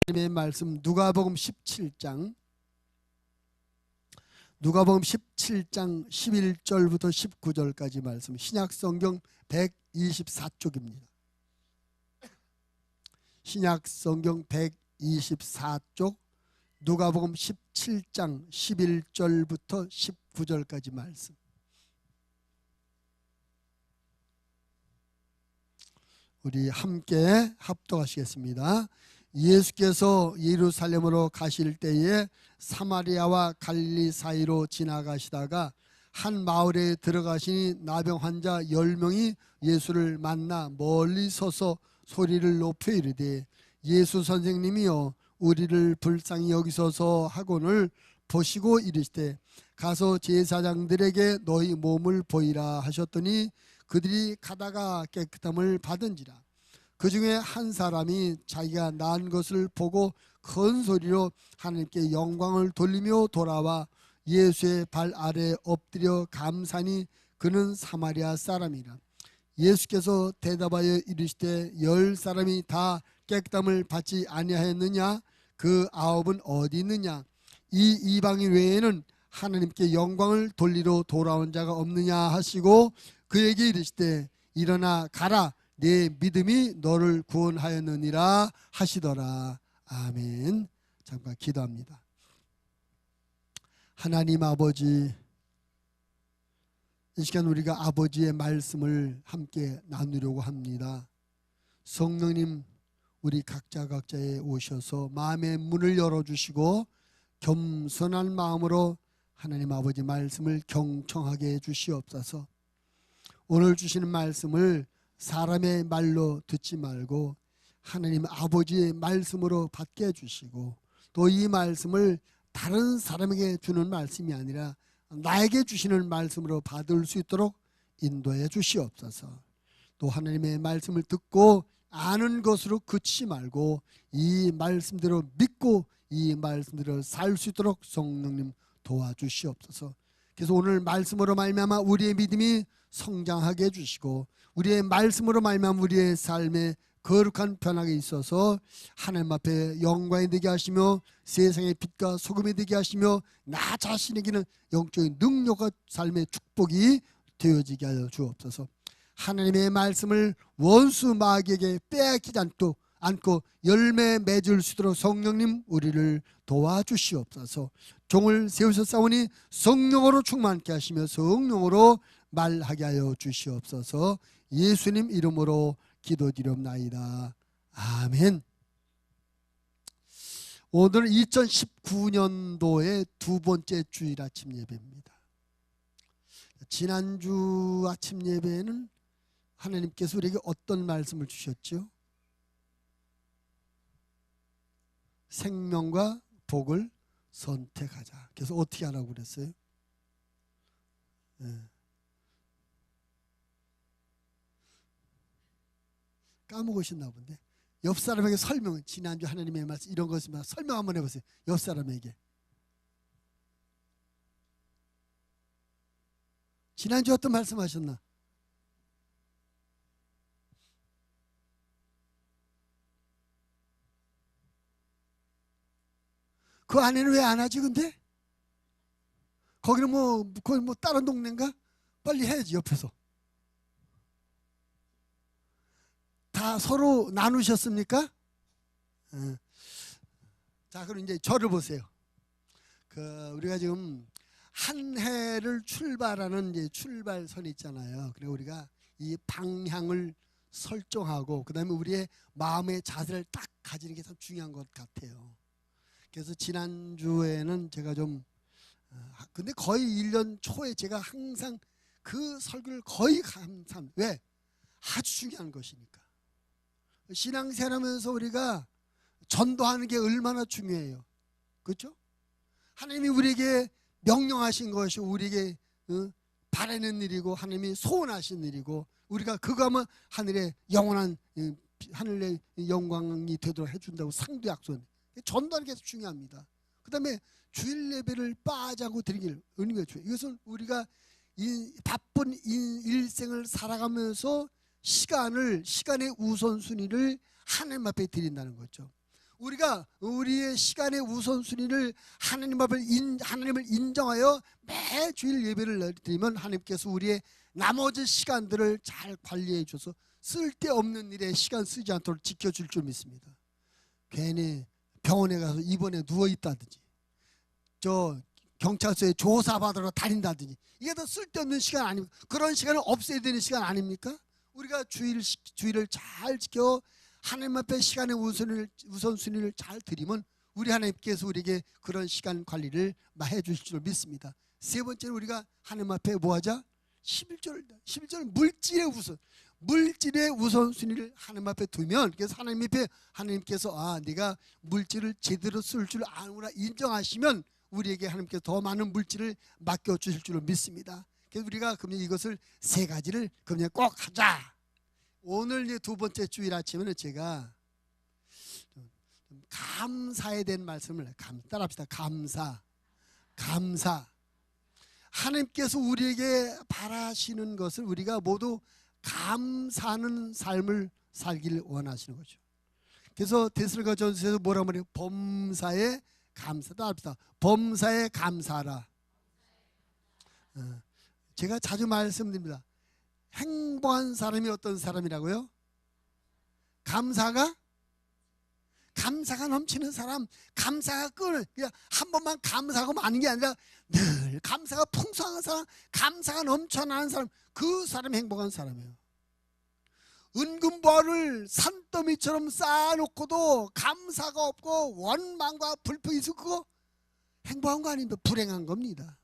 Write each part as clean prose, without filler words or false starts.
하나님의 말씀 누가복음 17장 11절부터 19절까지 말씀, 신약성경 124쪽입니다. 신약성경 124쪽 누가복음 17장 11절부터 19절까지 말씀. 우리 함께 합독하시겠습니다. 예수께서 예루살렘으로 가실 때에 사마리아와 갈릴리 사이로 지나가시다가 한 마을에 들어가시니 나병 환자 10명이 예수를 만나 멀리 서서 소리를 높여 이르되 예수 선생님이여 우리를 불쌍히 여기소서 하고는 보시고 이르시되 가서 제사장들에게 너희 몸을 보이라 하셨더니 그들이 가다가 깨끗함을 받은지라. 그 중에 한 사람이 자기가 난 것을 보고 큰 소리로 하나님께 영광을 돌리며 돌아와 예수의 발 아래 엎드려 감사니 그는 사마리아 사람이라. 예수께서 대답하여 이르시되 10사람이 다 깨끗함을 받지 아니하였느냐? 그 9은 어디 있느냐? 이 이방인 외에는 하나님께 영광을 돌리러 돌아온 자가 없느냐 하시고 그에게 이르시되 일어나 가라, 내 믿음이 너를 구원하였느니라 하시더라. 아멘. 잠깐 기도합니다. 하나님 아버지, 이 시간 우리가 아버지의 말씀을 함께 나누려고 합니다. 성령님, 우리 각자에 오셔서 마음의 문을 열어주시고 겸손한 마음으로 하나님 아버지 말씀을 경청하게 해주시옵소서. 오늘 주시는 말씀을 사람의 말로 듣지 말고 하나님 아버지의 말씀으로 받게 해주시고 또 이 말씀을 다른 사람에게 주는 말씀이 아니라 나에게 주시는 말씀으로 받을 수 있도록 인도해 주시옵소서. 또 하나님의 말씀을 듣고 아는 것으로 그치지 말고 이 말씀대로 믿고 이 말씀대로 살 수 있도록 성령님 도와주시옵소서. 그래서 오늘 말씀으로 말미암아 우리의 믿음이 성장하게 해주시고 우리의 말씀으로 말미암아 우리의 삶에 거룩한 변화가 있어서 하나님 앞에 영광이 되게 하시며 세상의 빛과 소금이 되게 하시며 나 자신에게는 영적인 능력과 삶의 축복이 되어지게 하여 주옵소서. 하나님의 말씀을 원수 마귀에게 빼앗기지 않고 열매 맺을 수 있도록 성령님 우리를 도와주시옵소서. 종을 세우셨사오니 성령으로 충만케 하시며 성령으로 말하게 하여 주시옵소서. 예수님 이름으로 기도드리옵나이다. 아멘. 오늘은 2019년도의 두 번째 주일 아침 예배입니다. 지난주 아침 예배에는 하나님께서 우리에게 어떤 말씀을 주셨죠? 생명과 복을 선택하자. 그래서 어떻게 하라고 그랬어요? 까먹으셨나 본데 옆 사람에게 설명, 지난주 하나님의 말씀 이런 것을 설명 한번 해보세요. 옆 사람에게. 지난주 어떤 말씀 하셨나? 그 안에는 왜 안 하지 근데? 거기는 거기 다른 동네인가? 빨리 해야지 옆에서. 다 서로 나누셨습니까? 자, 그럼 이제 저를 보세요. 우리가 지금 한 해를 출발하는 이제 출발선이 있잖아요. 그래 우리가 이 방향을 설정하고 그다음에 우리의 마음의 자세를 딱 가지는 게 참 중요한 것 같아요. 그래서 지난주에는 제가 근데 거의 1년 초에 제가 항상 그 설교를 거의 감상. 왜? 아주 중요한 것이니까. 신앙생활하면서 우리가 전도하는 게 얼마나 중요해요. 그렇죠? 하나님이 우리에게 명령하신 것이 우리에게 바라는 일이고 하나님이 소원하신 일이고 우리가 그거 하면 하늘의 영원한 하늘의 영광이 되도록 해준다고 상도 약속해. 전도하는 게 중요합니다. 그 다음에 주일 예배를 빠지고 드리길 은혜가 줘요. 이것은 우리가 이 바쁜 일생을 살아가면서 시간의 우선순위를 하나님 앞에 드린다는 거죠. 우리가 우리의 시간의 우선순위를 하나님을 인정하여 매주일 예배를 드리면 하나님께서 우리의 나머지 시간들을 잘 관리해 줘서 쓸데없는 일에 시간 쓰지 않도록 지켜줄 줄 믿습니다. 괜히 병원에 가서 입원해 누워있다든지 저 경찰서에 조사받으러 다닌다든지 이게 더 쓸데없는 시간 아닙니까? 그런 시간을 없애야 되는 시간 아닙니까? 우리가 주의를 잘 지켜 하나님 앞에 시간의 우선순위를 잘 드리면 우리 하나님께서 우리에게 그런 시간 관리를 해 주실 줄 믿습니다. 세 번째는 우리가 하나님 앞에 뭐 하자? 11절 물질의 우선순위를 하나님 앞에 두면, 그래서 하나님 앞에 하나님께서 네가 물질을 제대로 쓸 줄 아는구나 인정하시면 우리에게 하나님께서 더 많은 물질을 맡겨주실 줄로 믿습니다. 그래서 우리가 그러면 이것을 세 가지를 그러면 꼭 하자. 오늘 이제 두 번째 주일 아침에는 제가 감사에 대한 말씀을 따라합시다. 감사. 하나님께서 우리에게 바라시는 것을 우리가 모두 감사하는 삶을 살기를 원하시는 거죠. 그래서 데살로니가전서에서 뭐라고 말해요? 범사에 감사다 합시다. 범사에 감사하라. 제가 자주 말씀드립니다. 행복한 사람이 어떤 사람이라고요? 감사가 넘치는 사람, 감사가 그냥 한 번만 감사하고 마는 게 아니라 늘 감사가 풍성한 사람, 감사가 넘쳐나는 사람, 그 사람이 행복한 사람이에요. 은금보화를 산더미처럼 쌓아놓고도 감사가 없고 원망과 불평이 있고 그거 행복한 거 아닙니다. 불행한 겁니다.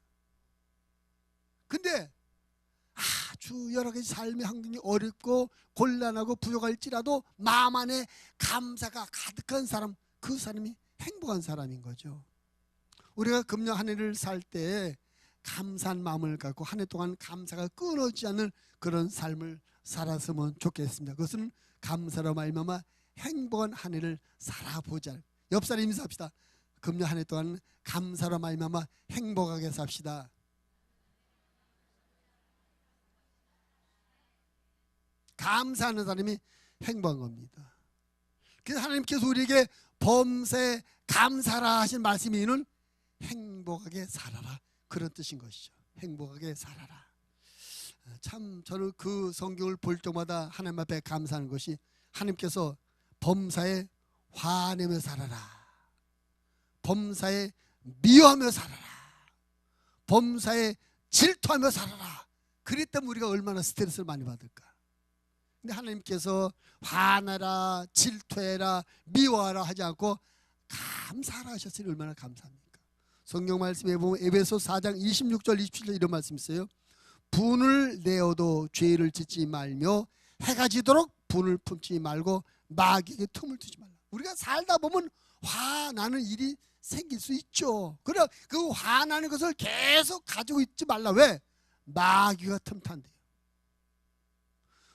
근데 아주 여러 가지 삶의 환경이 어렵고 곤란하고 부족할지라도 마음 안에 감사가 가득한 사람, 그 사람이 행복한 사람인 거죠. 우리가 금년 한 해를 살 때 감사한 마음을 갖고 한 해 동안 감사가 끊어지지 않는 그런 삶을 살았으면 좋겠습니다. 그것은 감사로 말미암아 행복한 한 해를 살아보자. 옆 사람 인사합시다. 금년 한 해 동안 감사로 말미암아 행복하게 삽시다. 감사하는 사람이 행복한 겁니다. 그래서 하나님께서 우리에게 범사에 감사라 하신 말씀이는 행복하게 살아라, 그런 뜻인 것이죠. 행복하게 살아라. 참 저는 그 성경을 볼 때마다 하나님 앞에 감사하는 것이, 하나님께서 범사에 화내며 살아라, 범사에 미워하며 살아라, 범사에 질투하며 살아라. 그랬다면 우리가 얼마나 스트레스를 많이 받을까. 근데 하나님께서 화나라, 질투해라, 미워하라 하지 않고 감사하라 하셨으니 얼마나 감사합니까. 성경 말씀에 보면 에베소 4장 26절 27절 이런 말씀 있어요. 분을 내어도 죄를 짓지 말며 해가 지도록 분을 품지 말고 마귀에게 틈을 두지 말라. 우리가 살다 보면 화나는 일이 생길 수 있죠. 그래 그 화나는 것을 계속 가지고 있지 말라. 왜? 마귀가 틈탄대요.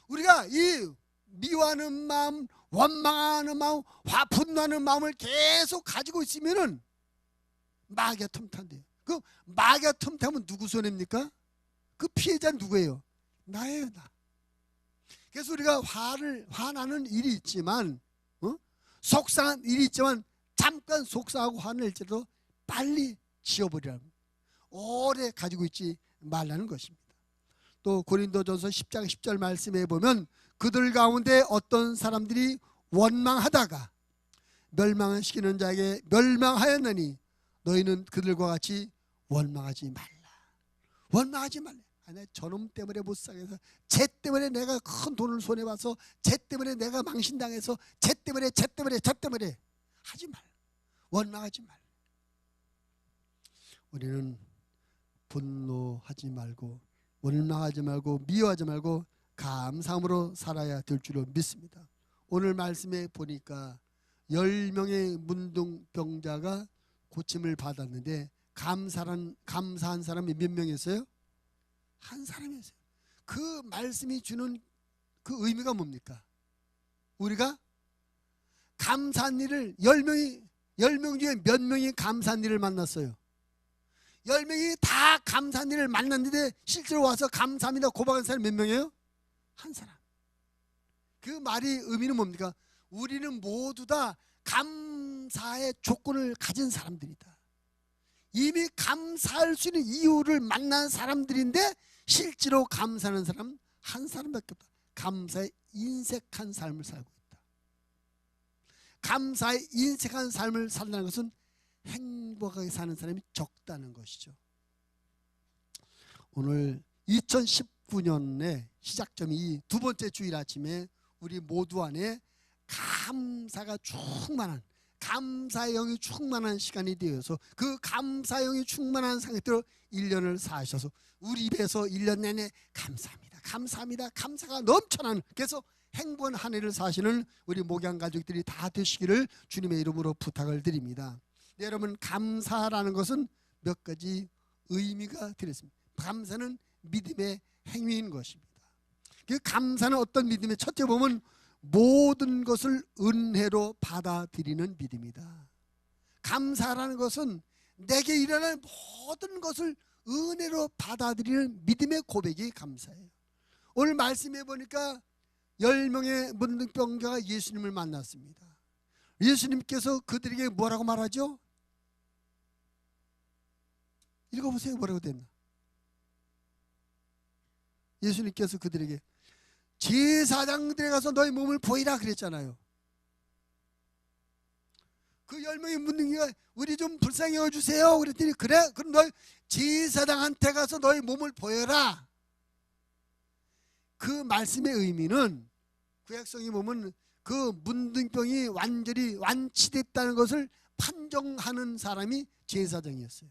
우리가 이 미워하는 마음, 원망하는 마음, 분노하는 마음을 계속 가지고 있으면은 마귀가 틈탄대요. 그 마귀가 틈타면 누구 손해입니까? 그 피해자는 누구예요? 나예요, 나. 그래서 우리가 화나는 일이 있지만, 속상한 일이 있지만 잠깐 속상하고 화낼지라도 빨리 지워버리라는, 오래 가지고 있지 말라는 것입니다. 또 고린도전서 10장 10절 말씀에 보면 그들 가운데 어떤 사람들이 원망하다가 멸망을 시키는 자에게 멸망하였느니 너희는 그들과 같이 원망하지 말라. 원망하지 말라. 아니, 저놈 때문에 못 살겠어, 쟤 때문에 내가 큰 돈을 손해봐서, 쟤 때문에 내가 망신당해서, 쟤 때문에 하지 말라. 원망하지 말라. 우리는 분노하지 말고 원망하지 말고 미워하지 말고 감사함으로 살아야 될 줄로 믿습니다. 오늘 말씀에 보니까 10명의 문둥병자가 고침을 받았는데 감사한 사람이 몇 명이었어요? 한 사람이었어요. 그 말씀이 주는 그 의미가 뭡니까? 우리가 감사한 일을 10명 중에 몇 명이 감사한 일을 만났어요? 10명이 다 감사한 일을 만났는데 실제로 와서 감사합니다 고백한 사람이 몇 명이에요? 한 사람. 그 말이 의미는 뭡니까? 우리는 모두 다 감사한 감사의 조건을 가진 사람들이다. 이미 감사할 수 있는 이유를 만난 사람들인데 실제로 감사하는 사람 한 사람밖에 없다. 감사에 인색한 삶을 살고 있다. 감사에 인색한 삶을 산다는 것은 행복하게 사는 사람이 적다는 것이죠. 오늘 2019년의 시작점이 이 두 번째 주일 아침에 우리 모두 안에 감사가 충만한, 감사의 영이 충만한 시간이 되어서 그 감사의 영이 충만한 상태로 1년을 사셔서 우리 입에서 1년 내내 감사합니다, 감사합니다, 감사가 넘쳐나는, 그래서 행복한 한 해를 사시는 우리 목양 가족들이 다 되시기를 주님의 이름으로 부탁을 드립니다. 네, 여러분, 감사라는 것은 몇 가지 의미가 들었습니다. 감사는 믿음의 행위인 것입니다. 그 감사는 어떤 믿음의, 첫째 보면 모든 것을 은혜로 받아들이는 믿음이다. 감사라는 것은 내게 일어난 모든 것을 은혜로 받아들이는 믿음의 고백이 감사예요. 오늘 말씀해 보니까 10명의 문둥병자가 예수님을 만났습니다. 예수님께서 그들에게 뭐라고 말하죠? 읽어보세요. 뭐라고 됐나? 예수님께서 그들에게 제사장들에 가서 너희 몸을 보이라 그랬잖아요. 그 10명의 문둥이가 우리 좀 불쌍히 여주세요 그랬더니 그래? 그럼 너희 제사장한테 가서 너희 몸을 보여라. 그 말씀의 의미는 구약성에 보면 그 문둥병이 완전히 완치됐다는 것을 판정하는 사람이 제사장이었어요.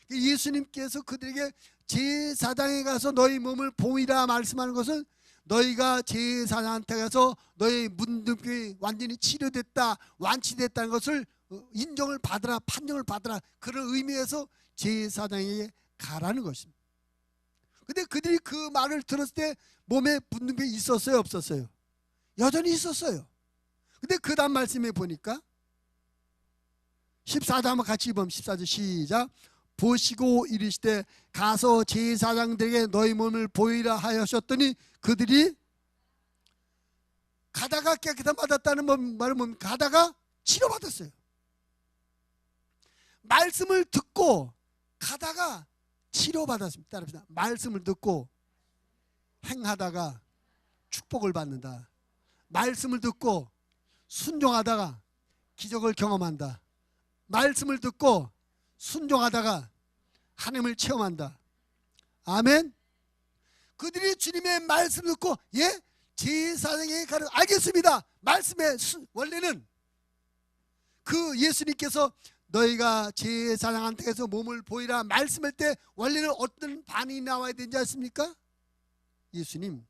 예수님께서 그들에게 제사장에 가서 너희 몸을 보이라 말씀하는 것은 너희가 제사장한테 가서 너희 문둥병이 완전히 치료됐다, 완치됐다는 것을 인정을 받으라, 판정을 받으라, 그런 의미에서 제사장에게 가라는 것입니다. 근데 그들이 그 말을 들었을 때 몸에 문둥병이 있었어요, 없었어요? 여전히 있었어요. 근데 그 다음 말씀에 보니까 14절 한번 같이 읽으면 14절 시작. 보시고 이르시되 가서 제사장들에게 너희 몸을 보이라 하셨더니 그들이 가다가 깨끗함 받았다는 말은 뭡니까? 가다가 치료받았어요. 말씀을 듣고 가다가 치료받았습니다. 따라합시다. 말씀을 듣고 행하다가 축복을 받는다. 말씀을 듣고 순종하다가 기적을 경험한다. 말씀을 듣고 순종하다가 하나님을 체험한다. 아멘. 그들이 주님의 말씀을 듣고 예? 제사장에게 가려 알겠습니다. 말씀의 원래는 그 예수님께서 너희가 제사장한테서 몸을 보이라 말씀할 때 원래는 어떤 반응이 나와야 되는지 아십니까? 예수님,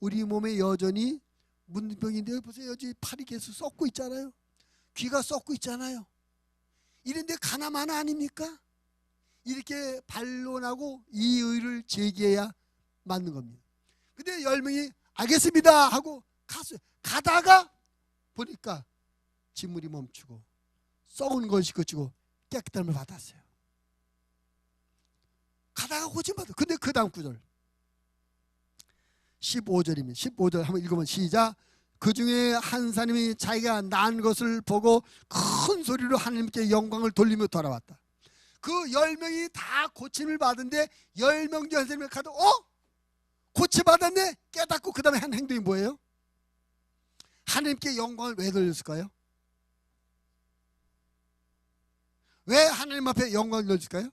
우리 몸에 여전히 문둥병인데 보세요. 여기 팔이 계속 썩고 있잖아요. 귀가 썩고 있잖아요. 이런데 가나마나 아닙니까? 이렇게 반론하고 이의를 제기해야 맞는 겁니다. 근데 10명이 알겠습니다 하고 갔어요. 가다가 보니까 진물이 멈추고 썩은 것이 그치고 깨끗함을 받았어요. 가다가 고침받았어요. 근데 그 다음 구절 15절입니다. 15절 한번 읽으면 시작. 그 중에 한 사람이 자기가 난 것을 보고 큰 소리로 하나님께 영광을 돌리며 돌아왔다. 그 10명이 다 고침을 받은데 10명 중 한 사람이 가도 고침받았네? 깨닫고 그 다음에 한 행동이 뭐예요? 하나님께 영광을 왜 돌렸을까요? 왜 하나님 앞에 영광을 돌렸을까요?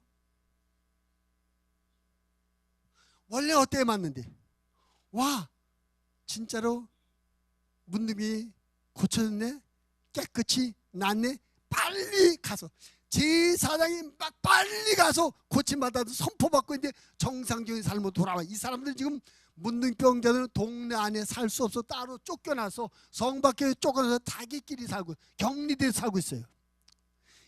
원래 어때에 맞는데 와 진짜로 문둥이 고쳐졌네, 깨끗이 낫네, 빨리 가서 제사장이 막 빨리 가서 고침받아도 선포받고 있는데 정상적인 삶으로 돌아와. 이 사람들 지금 문둥병자들은 동네 안에 살 수 없어 따로 쫓겨나서 성 밖에 쫓겨나서 자기끼리 살고 격리돼 살고 있어요.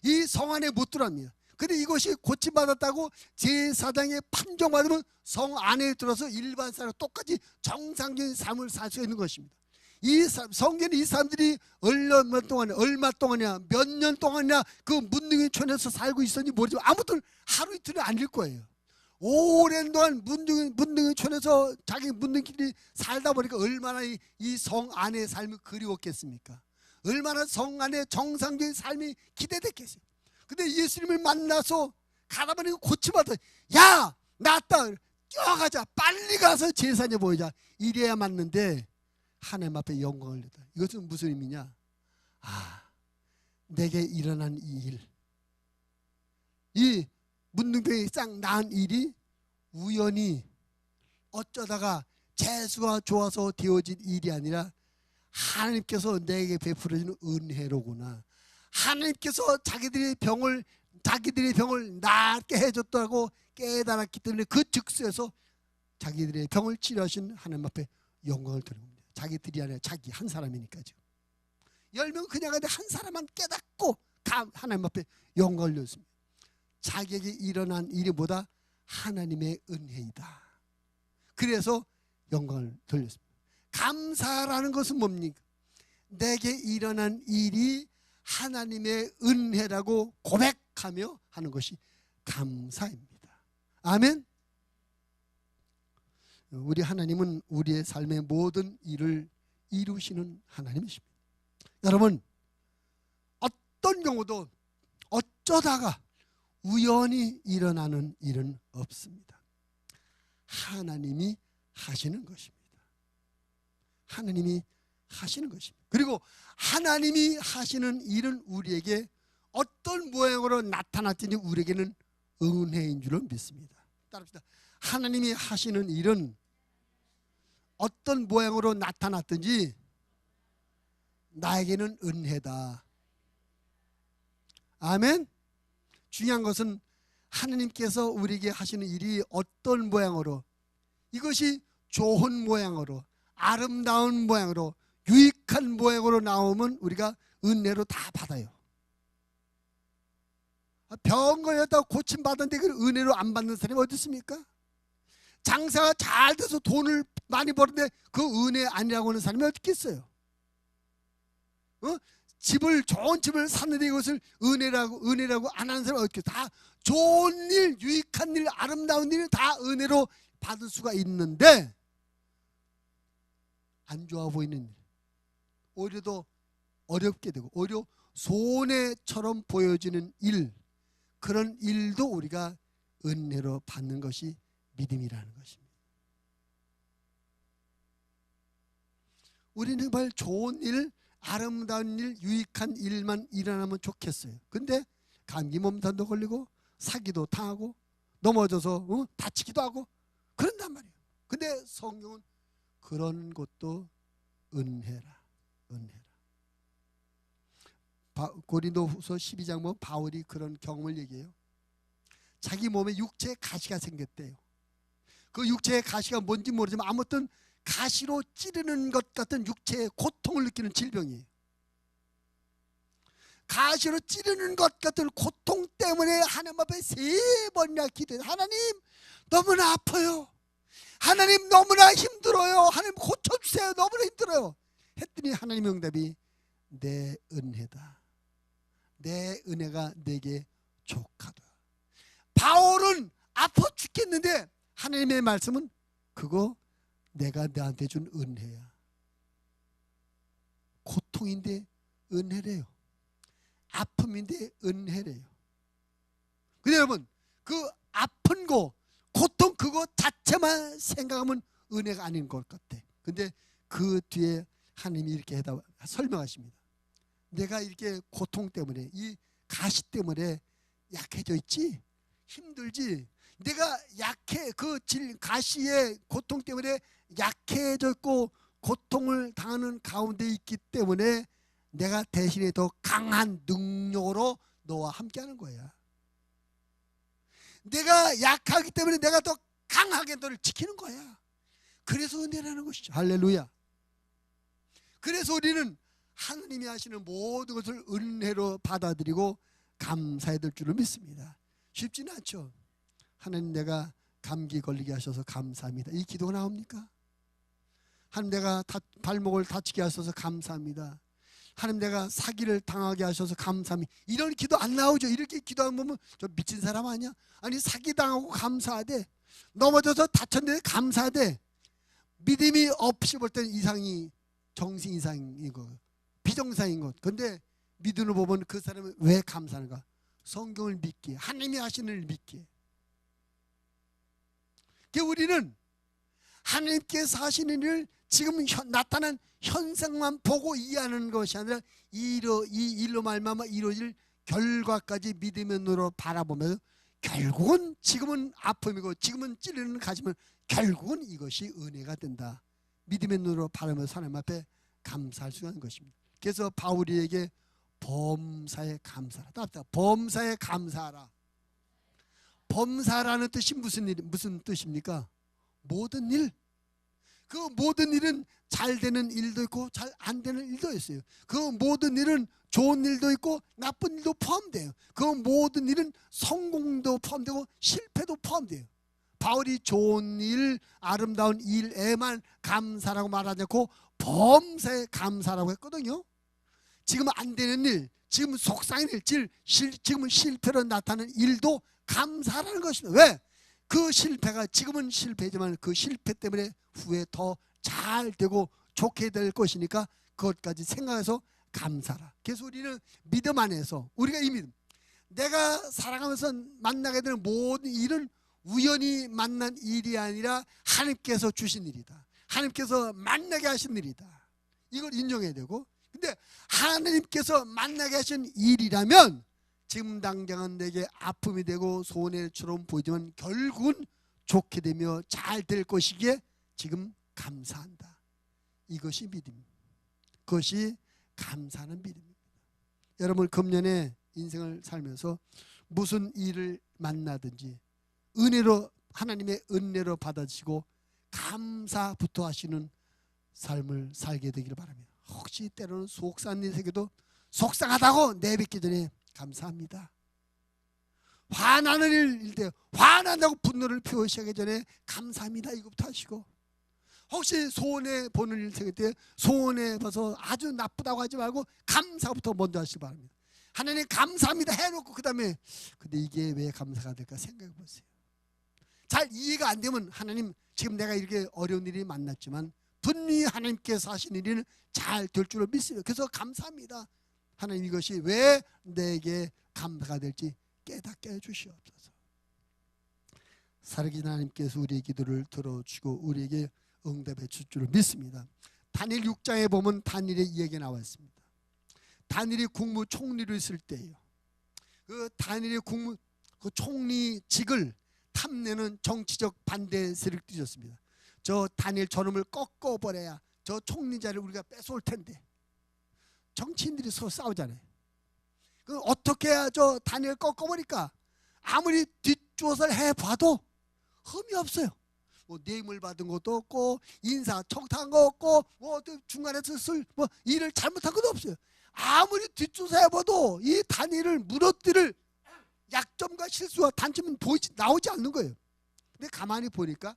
이 성 안에 못 들어갑니다. 근데 이것이 고침받았다고 제사장의 판정받으면 성 안에 들어서 일반 사람 똑같이 정상적인 삶을 살 수 있는 것입니다. 이 성경에 이 사람들이 얼마 동안이냐 몇 년 동안이냐 그 문둥이촌에서 살고 있었는지 모르지만 아무튼 하루 이틀은 아닐 거예요. 오랜 동안 문둥이촌에서 자기 문둥이끼리 살다 보니까 얼마나 이 성 안의 삶이 그리웠겠습니까? 얼마나 성 안에 정상적인 삶이 기대됐겠어요. 근데 예수님을 만나서 가다 보니까 고침받아. 야, 낫다. 뛰어가자. 빨리 가서 제사장에 보이자. 이래야 맞는데 하나님 앞에 영광을 내다. 이것은 무슨 의미냐? 내게 일어난 이 일, 이 문둥병이 싹 나은 일이 우연히 어쩌다가 재수가 좋아서 되어진 일이 아니라 하나님께서 내게 베풀어주는 은혜로구나. 하나님께서 자기들의 병을 낫게 해줬다고 깨달았기 때문에 그 즉수에서 자기들의 병을 치료하신 하나님 앞에 영광을 드립니다. 자기들이 아니라 자기 한 사람이니까요. 10명 그냥 하는데 한 사람만 깨닫고 하나님 앞에 영광을 돌렸습니다. 자기에게 일어난 일이 뭐다? 하나님의 은혜이다. 그래서 영광을 돌렸습니다. 감사라는 것은 뭡니까? 내게 일어난 일이 하나님의 은혜라고 고백하며 하는 것이 감사입니다. 아멘. 우리 하나님은 우리의 삶의 모든 일을 이루시는 하나님이십니다. 여러분, 어떤 경우도 어쩌다가 우연히 일어나는 일은 없습니다. 하나님이 하시는 것입니다. 하나님이 하시는 것입니다. 그리고 하나님이 하시는 일은 우리에게 어떤 모양으로 나타났든지 우리에게는 은혜인 줄로 믿습니다. 따릅시다. 하나님이 하시는 일은 어떤 모양으로 나타났든지 나에게는 은혜다. 아멘. 중요한 것은 하나님께서 우리에게 하시는 일이 어떤 모양으로, 이것이 좋은 모양으로, 아름다운 모양으로, 유익한 모양으로 나오면 우리가 은혜로 다 받아요. 병 걸렸다고 고침받았는데 그 은혜로 안 받는 사람이 어디 있습니까? 장사가 잘 돼서 돈을 많이 버는데 그 은혜 아니라고 하는 사람이 어디 있겠어요? 좋은 집을 샀는데 이것을 은혜라고 안 하는 사람이 어디 있겠어요? 다 좋은 일, 유익한 일, 아름다운 일 다 은혜로 받을 수가 있는데 안 좋아 보이는 일, 오히려 더 어렵게 되고 오히려 손해처럼 보여지는 일, 그런 일도 우리가 은혜로 받는 것이 믿음이라는 것입니다. 우리는 정말 좋은 일, 아름다운 일, 유익한 일만 일어나면 좋겠어요. 근데 감기 몸살도 걸리고 사기도 당하고 넘어져서 다치기도 하고 그런단 말이에요. 근데 성경은 그런 것도 은혜라. 고린도후서 12장 보면 바울이 그런 경험을 얘기해요. 자기 몸에 육체에 가시가 생겼대요. 그 육체의 가시가 뭔지 모르지만 아무튼 가시로 찌르는 것 같은 육체의 고통을 느끼는 질병이에요. 가시로 찌르는 것 같은 고통 때문에 하나님 앞에 3번이나 기도해요. 하나님 너무나 아파요. 하나님 너무나 힘들어요. 하나님 고쳐주세요. 너무나 힘들어요. 했더니 하나님의 응답이 내 은혜다. 내 은혜가 내게 족하다. 바울은 아파 죽겠는데 하나님의 말씀은 그거 내가 너한테 준 은혜야. 고통인데 은혜래요. 아픔인데 은혜래요. 근데 여러분, 그 아픈 거, 고통 그거 자체만 생각하면 은혜가 아닌 것 같아. 근데 그 뒤에 하나님이 이렇게 설명하십니다. 내가 이렇게 고통 때문에, 이 가시 때문에 약해져 있지? 힘들지? 내가 약해, 가시의 고통 때문에 약해져 있고 고통을 당하는 가운데 있기 때문에 내가 대신에 더 강한 능력으로 너와 함께하는 거야. 내가 약하기 때문에 내가 더 강하게 너를 지키는 거야. 그래서 은혜라는 것이죠. 할렐루야. 그래서 우리는 하나님이 하시는 모든 것을 은혜로 받아들이고 감사해야 될 줄을 믿습니다. 쉽지는 않죠. 하나님 내가 감기 걸리게 하셔서 감사합니다. 이 기도가 나옵니까? 하나님 내가 발목을 다치게 하셔서 감사합니다. 하나님 내가 사기를 당하게 하셔서 감사합니다. 이런 기도 안 나오죠. 이렇게 기도하면 보면 저 미친 사람 아니야? 아니 사기 당하고 감사하대. 넘어져서 다쳤는데 감사하대. 믿음이 없이 볼 때는 이상이 정신 이상인 거. 비정상인 것. 그런데 믿음을 보면 그 사람은 왜 감사하는가? 성경을 믿기에, 하나님이 하시는 일을 믿기에. 우리는 하나님께서 하시는 일을 지금 나타난 현상만 보고 이해하는 것이 아니라 이 일로 말미암아 이루어질 결과까지 믿음의 눈으로 바라보면서 결국은 지금은 아픔이고 지금은 찔리는 가지만 결국은 이것이 은혜가 된다. 믿음의 눈으로 바라보면서 하나님 앞에 감사할 수 있는 것입니다. 그래서 바울이에게 범사에 감사하라. 범사에 감사하라. 범사라는 뜻이 무슨 뜻입니까? 모든 일. 그 모든 일은 잘 되는 일도 있고 잘 안 되는 일도 있어요. 그 모든 일은 좋은 일도 있고 나쁜 일도 포함돼요. 그 모든 일은 성공도 포함되고 실패도 포함돼요. 바울이 좋은 일, 아름다운 일에만 감사라고 말하지 않고 범사에 감사라고 했거든요. 지금 안 되는 일, 지금 속상한 일, 지금은 실패로 나타나는 일도 감사라는 것입니다. 왜? 그 실패가 지금은 실패지만 그 실패 때문에 후에 더 잘 되고 좋게 될 것이니까 그것까지 생각해서 감사라. 그래서 우리는 믿음 안에서 우리가 이 믿음, 내가 살아가면서 만나게 되는 모든 일은 우연히 만난 일이 아니라 하나님께서 주신 일이다. 하나님께서 만나게 하신 일이다. 이걸 인정해야 되고, 근데 하나님께서 만나게 하신 일이라면 지금 당장은 내게 아픔이 되고 손해처럼 보이지만 결국은 좋게 되며 잘 될 것이기에 지금 감사한다. 이것이 믿음입니다. 그것이 감사하는 믿음입니다. 여러분 금년에 인생을 살면서 무슨 일을 만나든지 은혜로, 하나님의 은혜로 받아주시고 감사부터 하시는 삶을 살게 되기를 바랍니다. 혹시 때로는 속상한 일 생겨도 속상하다고 내뱉기 전에 감사합니다. 화나는 일 때 화난다고 분노를 표시하기 전에 감사합니다 이것부터 하시고, 혹시 손해 보는 일 생길 때 손해 봐서 아주 나쁘다고 하지 말고 감사부터 먼저 하시기 바랍니다. 하나님 감사합니다 해놓고 그 다음에 근데 이게 왜 감사가 될까 생각해 보세요. 잘 이해가 안 되면 하나님 지금 내가 이렇게 어려운 일이 만났지만 분명히 하나님께서 하신 일은 잘 될 줄로 믿습니다. 그래서 감사합니다. 하나님 이것이 왜 내게 감사가 될지 깨닫게 해주시옵소서. 살아계신 하나님께서 우리의 기도를 들어주시고 우리에게 응답해 줄 줄을 믿습니다. 다니엘 6장에 보면 다니엘의 이야기가 나와 있습니다. 다니엘이 국무총리로 있을 때예요. 그 다니엘의 그 총리직을 탐내는 정치적 반대 세력들이 있었습니다. 저 다니엘 저놈을 꺾어버려야 저 총리 자리를 우리가 뺏어올 텐데. 정치인들이 서로 싸우잖아요. 그 어떻게 해야 저 다니엘 꺾어버릴까? 아무리 뒷조사를 해봐도 흠이 없어요. 뭐 뇌물 받은 것도 없고 인사 청탁한 거 없고 뭐 중간에서 뭐 일을 잘못한 것도 없어요. 아무리 뒷조사해봐도 이 다니엘을 무너뜨릴 약점과 실수와 단점은 나오지 않는 거예요. 근데 가만히 보니까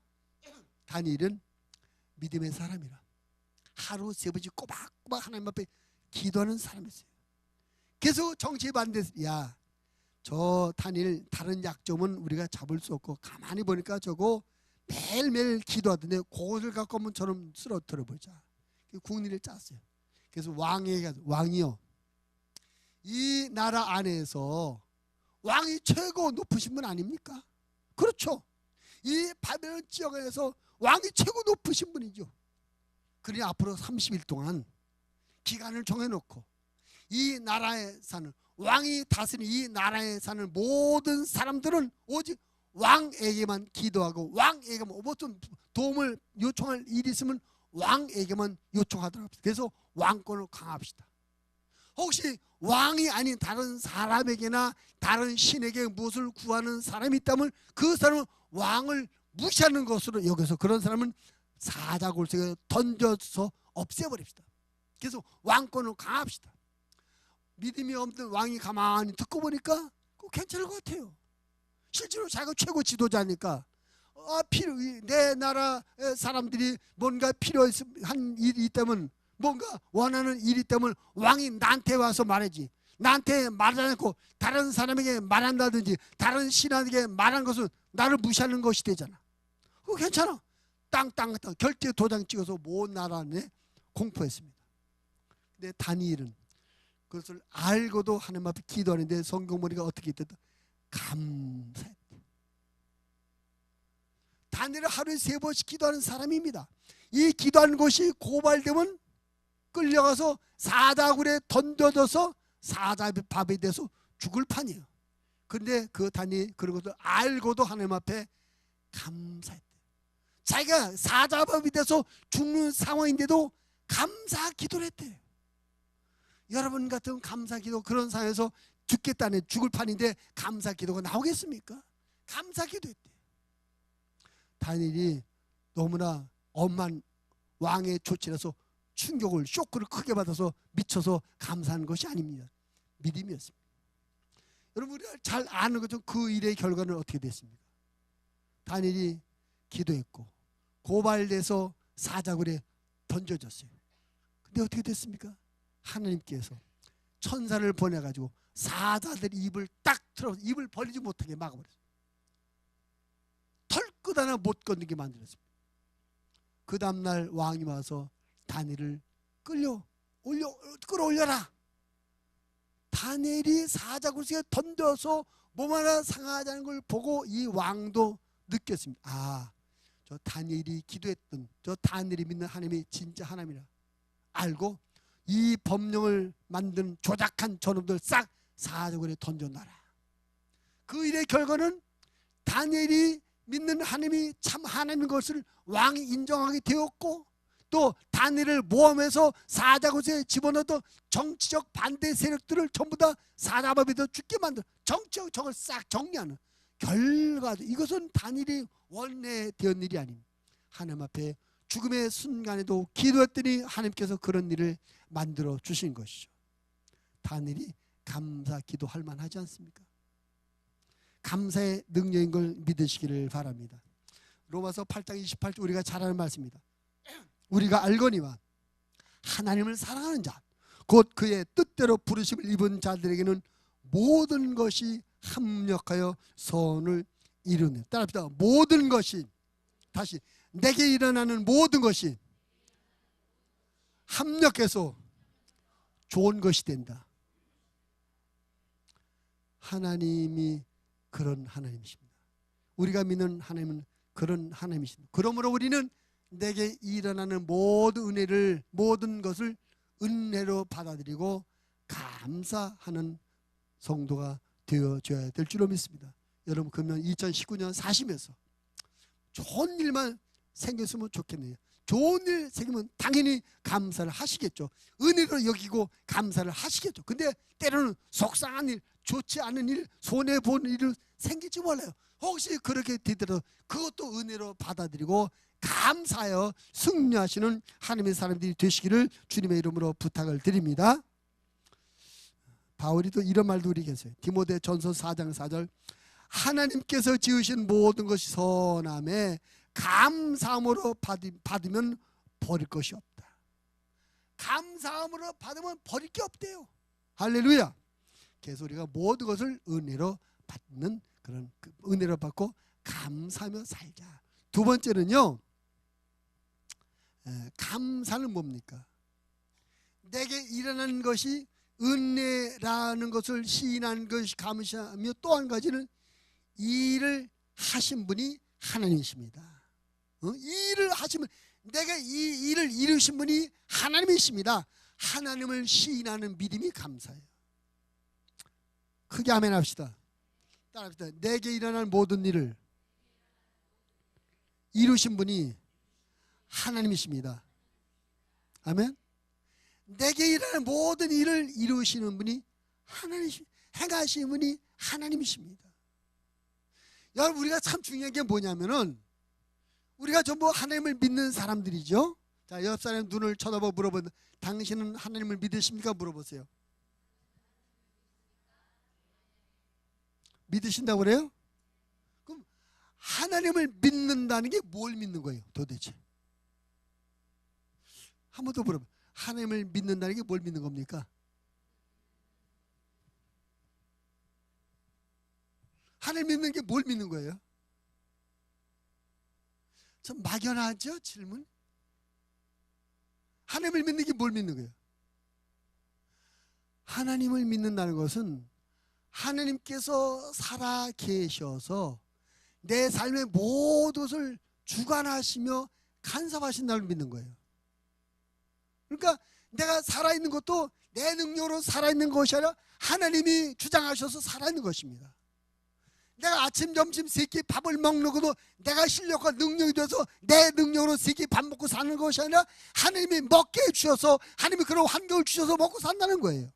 다니엘은 믿음의 사람이라 하루 세 번씩 꼬박꼬박 하나님 앞에 기도하는 사람이었어요. 그래서 정치에 반대해서 저 다니엘 다른 약점은 우리가 잡을 수 없고 가만히 보니까 저거 매일매일 기도하던데 그것을 갖고 한번 저럼 쓰러뜨려 보자. 국리를 짰어요. 그래서 왕에게 가서 왕이요, 이 나라 안에서 왕이 최고 높으신 분 아닙니까? 그렇죠. 이 바벨론 지역에서 왕이 최고 높으신 분이죠. 그러니 앞으로 30일 동안 기간을 정해놓고 이 나라에 사는 왕이 다스리는 이 나라에 사는 모든 사람들은 오직 왕에게만 기도하고 왕에게만 무슨 도움을 요청할 일이 있으면 왕에게만 요청하더라고요. 그래서 왕권을 강화합시다. 혹시 왕이 아닌 다른 사람에게나 다른 신에게 무엇을 구하는 사람이 있다면 그 사람은 왕을 무시하는 것으로 여기서 그런 사람은 사자골석에 던져서 없애버립시다. 그래서 왕권을 강화합시다. 믿음이 없는 왕이 가만히 듣고 보니까 괜찮을 것 같아요. 실제로 자기가 최고 지도자니까 내 나라 사람들이 뭔가 필요한 일이 있다면 뭔가 원하는 일이 있다면 왕이 나한테 와서 말하지. 나한테 말하지 않고 다른 사람에게 말한다든지 다른 신하에게 말한 것은 나를 무시하는 것이 되잖아. 그거 괜찮아. 땅 결제 도장 찍어서 모든 나라 안에 공포했습니다. 근데 다니엘은 그것을 알고도 하나님 앞에 기도하는데 성경 보니까 어떻게 했다? 감사했대. 다니엘은 하루에 3번씩 기도하는 사람입니다. 이 기도하는 것이 고발되면 끌려가서 사자굴에 던져져서 사자밥이 돼서 죽을 판이에요. 그런데 그 다니엘 그런 것을 알고도 하나님 앞에 감사했대. 자기가 사자밥이 돼서 죽는 상황인데도 감사 기도를 했대. 여러분 같은 감사 기도, 그런 상황에서 죽겠다는, 죽을 판인데 감사 기도가 나오겠습니까? 감사 기도했대. 다니엘이 너무나 엄한 왕의 조치라서 충격을, 쇼크를 크게 받아서 미쳐서 감사하는 것이 아닙니다. 믿음이었습니다. 여러분, 우리가 잘 아는 것처럼 그 일의 결과는 어떻게 됐습니까? 다니엘이 기도했고 고발돼서 사자굴에 던져졌어요. 근데 어떻게 됐습니까? 하나님께서 천사를 보내가지고 사자들 입을 딱 틀어서 입을 벌리지 못하게 막아버렸어요. 털끝 하나 못 건드게 만들었습니다. 그 다음날 왕이 와서 다니엘을 끌어올려라. 다니엘이 사자굴에 던져서 몸 하나 상하지 걸 보고 이 왕도 느꼈습니다. 아, 저 다니엘이 기도했던, 저 다니엘이 믿는 하나님이 진짜 하나님이라 알고 이 법령을 만든 조작한 저놈들 싹 사자굴에 던져놔라. 그 일의 결과는 다니엘이 믿는 하나님이 참 하나님인 것을 왕이 인정하게 되었고, 또 다니엘을 모함해서 사자굴에 집어넣었던 정치적 반대 세력들을 전부 다 사자밥에 더 죽게 만든 정치적 적을 싹 정리하는 결과도, 이것은 다니엘이 원래되었던 일이 아닙니다. 하나님 앞에 죽음의 순간에도 기도했더니 하나님께서 그런 일을 만들어 주신 것이죠. 다니엘이 감사 기도할 만하지 않습니까? 감사의 능력인 걸 믿으시기를 바랍니다. 로마서 8장 28절 우리가 잘 아는 말씀입니다. 우리가 알거니와 하나님을 사랑하는 자 곧 그의 뜻대로 부르심을 입은 자들에게는 모든 것이 합력하여 선을 이루네. 따라합시다. 모든 것이, 다시, 내게 일어나는 모든 것이 합력해서 좋은 것이 된다. 하나님이 그런 하나님이십니다. 우리가 믿는 하나님은 그런 하나님이십니다. 그러므로 우리는 내게 일어나는 모든 은혜를, 모든 것을 은혜로 받아들이고 감사하는 성도가 되어줘야 될 줄로 믿습니다. 여러분, 그러면 2019년 사시면서 좋은 일만 생겼으면 좋겠네요. 좋은 일 생기면 당연히 감사를 하시겠죠. 은혜로 여기고 감사를 하시겠죠. 근데 때로는 속상한 일, 좋지 않은 일, 손해보는 일이 생길지 몰라요. 혹시 그렇게 되더라도 그것도 은혜로 받아들이고 감사하여 승리하시는 하나님의 사람들이 되시기를 주님의 이름으로 부탁을 드립니다. 바울이 또 이런 말도 우리 계세요. 디모데 전서 4장 4절 하나님께서 지으신 모든 것이 선함에 감사함으로 받으면 버릴 것이 없다. 감사함으로 받으면 버릴 게 없대요. 할렐루야. 그래서 우리가 모든 것을 은혜로 받는 그런, 은혜로 받고 감사하며 살자. 두 번째는요, 감사는 뭡니까? 내게 일어나는 것이 은혜라는 것을 시인한 것이 감사하며, 또 한 가지는 이 일을 하신 분이 하나님이십니다. 이 일을 하시면, 내가 이 일을 이루신 분이 하나님이십니다. 하나님을 시인하는 믿음이 감사해요. 크게 아멘 합시다. 따라합시다. 내게 일어날 모든 일을 이루신 분이 하나님이십니다. 아멘. 내게 일어날 모든 일을 이루시는 분이 하나님이십니다. 행하시는 분이 하나님이십니다. 여러분, 우리가 참 중요한 게 뭐냐면은 우리가 전부 하나님을 믿는 사람들이죠. 자, 옆 사람 눈을 쳐다보고 물어보는, 당신은 하나님을 믿으십니까? 물어보세요. 믿으신다고 그래요? 그럼 하나님을 믿는다는 게 뭘 믿는 거예요, 도대체? 한 번 더 물어봐. 하나님을 믿는다는 게 뭘 믿는 겁니까? 하나님 믿는 게 뭘 믿는 거예요? 좀 막연하죠, 질문? 하나님을 믿는 게 뭘 믿는 거예요? 하나님을 믿는다는 것은 하나님께서 살아 계셔서 내 삶의 모든 것을 주관하시며 간섭하신다는 걸 믿는 거예요. 그러니까 내가 살아있는 것도 내 능력으로 살아있는 것이 아니라 하나님이 주장하셔서 살아있는 것입니다. 내가 아침, 점심 세 끼 밥을 먹는 것도 내가 실력과 능력이 돼서 내 능력으로 세 끼 밥 먹고 사는 것이 아니라 하나님이 먹게 해주셔서 하나님이 그런 환경을 주셔서 먹고 산다는 거예요.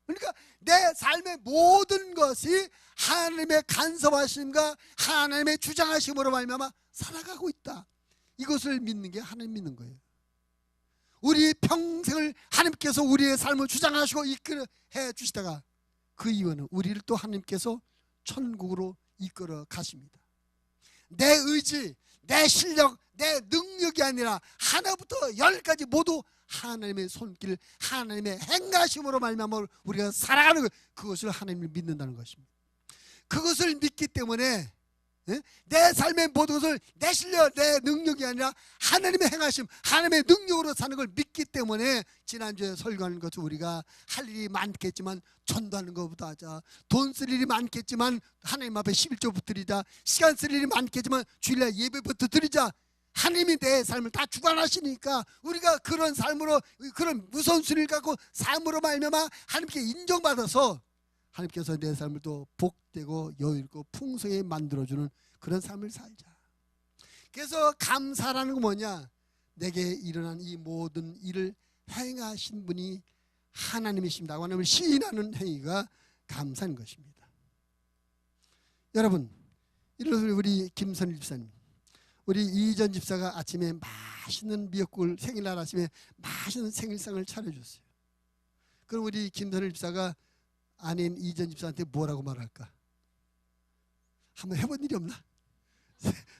그러니까 내 삶의 모든 것이 하나님의 간섭하심과 하나님의 주장하심으로 말미암아 살아가고 있다. 이것을 믿는 게 하나님 믿는 거예요. 우리 평생을 하나님께서 우리의 삶을 주장하시고 이끌어 주시다가 그 이유는 우리를 또 하나님께서 천국으로 이끌어 가십니다. 내 의지, 내 실력, 내 능력이 아니라 하나부터 열까지 모두 하나님의 손길, 하나님의 행하심으로 말미암아 우리가 살아가는 것, 그것을 하나님을 믿는다는 것입니다. 그것을 믿기 때문에 내 삶의 모든 것을 내 실력, 내 능력이 아니라 하나님의 행하심, 하나님의 능력으로 사는 걸 믿기 때문에 지난주에 설교하는 것은 우리가 할 일이 많겠지만 전도하는 것보다 하자, 돈 쓸 일이 많겠지만 하나님 앞에 11조부터 드리자, 시간 쓸 일이 많겠지만 주일날 예배부터 드리자. 하나님이 내 삶을 다 주관하시니까 우리가 그런 삶으로, 그런 우선순위를 갖고 삶으로 말미암아 하나님께 인정받아서 하나님께서 내 삶을 또 복되고 여유있고 풍성하게 만들어주는 그런 삶을 살자. 그래서 감사라는 건 뭐냐? 내게 일어난 이 모든 일을 행하신 분이 하나님이십니다. 하나님을 시인하는 행위가 감사인 것입니다. 여러분, 이런 우리 김선일 집사님, 우리 이전 집사가 아침에 맛있는 미역국을, 생일날 아침에 맛있는 생일상을 차려줬어요. 그럼 우리 김선일 집사가 아닌 이전 집사한테 뭐라고 말할까? 한번 해본 일이 없나?